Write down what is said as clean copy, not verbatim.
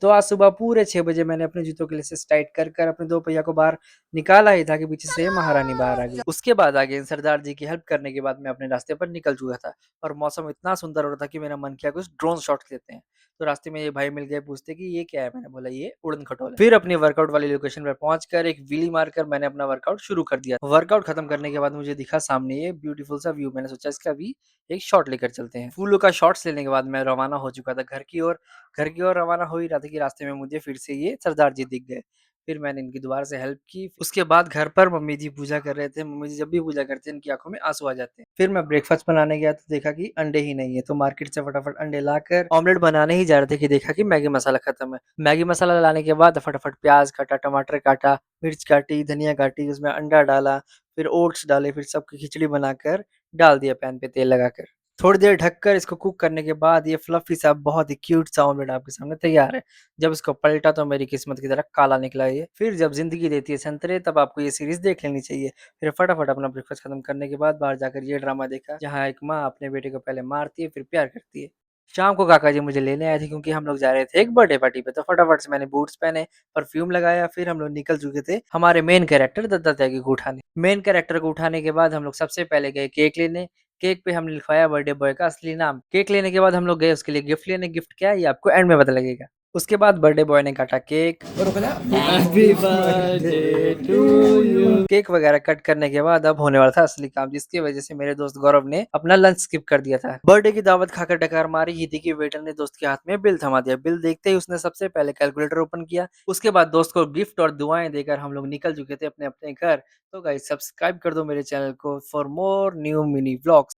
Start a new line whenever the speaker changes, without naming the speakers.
तो आज सुबह पूरे 6 बजे मैंने अपने जूतों के लेसेस टाइट कर अपने 2 पहिया को बाहर निकाला ही था कि पीछे से महारानी बाहर आ गई। उसके बाद आगे सरदार जी की हेल्प करने के बाद मैं अपने रास्ते पर निकल चुका था और मौसम इतना सुंदर हो रहा था कि मेरा मन किया कुछ ड्रोन शॉट्स लेते हैं। तो रास्ते में ये भाई मिल गए, पूछते कि ये क्या है? मैंने बोला ये उड़न खटोला है। फिर अपनी वर्कआउट वाली लोकेशन पर पहुंचकर एक व्हीली मारकर मैंने अपना वर्कआउट शुरू कर दिया। वर्कआउट खत्म करने के बाद मुझे दिखा सामने ये ब्यूटीफुल सा व्यू। मैंने सोचा इसका भी एक शॉट लेकर चलते हैं। फूलों का शॉट्स लेने के बाद मैं रवाना हो चुका था घर की ओर रवाना हो ही रहा था कि रास्ते में मुझे फिर से ये सरदार जी दिख गए। फिर मैंने इनकी दोबारा से हेल्प की। उसके बाद घर पर मम्मी जी पूजा कर रहे थे। मम्मी जी जब भी पूजा करते हैं इनकी आंखों में आंसू आ जाते हैं। फिर मैं ब्रेकफास्ट बनाने गया तो देखा कि अंडे ही नहीं है, तो मार्केट से फटाफट अंडे लाकर ऑमलेट बनाने ही जा रहे थे कि देखा कि मैगी मसाला खत्म है। मैगी मसाला लाने के बाद फटाफट प्याज काटा, टमाटर काटा, मिर्च काटी, धनिया काटी, उसमें अंडा डाला, फिर ओट्स डाले, फिर सबकी खिचड़ी बनाकर डाल दिया पैन पे तेल लगाकर। थोड़ी देर ढककर इसको कुक करने के बाद ये फ्लफी सा बहुत ही क्यूट सा ऑमलेट आपके सामने तैयार है। जब इसको पलटा तो मेरी किस्मत की तरह काला निकला ये। फिर जब ज़िंदगी देती है संतरे तब आपको ये सीरीज़ देख लेनी चाहिए। फिर फटाफट अपना ब्रेकफ़ास्ट खत्म करने के बाद बाहर जाकर ये ड्रामा देखा, जहाँ एक माँ अपने बेटे को पहले मारती है फिर प्यार करती है। शाम को काका जी मुझे लेने आए थे क्योंकि हम लोग जा रहे थे एक बर्थडे पार्टी पे, तो फटाफट से मैंने बूट्स पहने, परफ्यूम लगाया, फिर हम लोग निकल चुके थे हमारे मेन कैरेक्टर दत्ता त्यागी को उठाने। मेन कैरेक्टर को उठाने के बाद हम लोग सबसे पहले गए केक लेने। केक पे हमने लिखवाया बर्थडे बॉय का असली नाम। केक लेने के बाद हम लोग गए उसके लिए गिफ्ट लेने। गिफ्ट क्या है ये आपको एंड में पता लगेगा। उसके बाद बर्थडे बॉय ने काटा cake. Happy birthday to you. Cake वगैरह कट करने के बाद अब होने वाला था असली काम, जिसकी वजह से मेरे दोस्त गौरव ने अपना लंच स्किप कर दिया था। बर्थडे की दावत खाकर डकार मारी ही थी कि वेटर ने दोस्त के हाथ में बिल थमा दिया। बिल देखते ही उसने सबसे पहले कैलकुलेटर ओपन किया। उसके बाद दोस्त को गिफ्ट और दुआएं देकर हम लोग निकल चुके थे अपने अपने घर। तो गाइस सब्सक्राइब कर दो मेरे चैनल को for more new mini vlogs.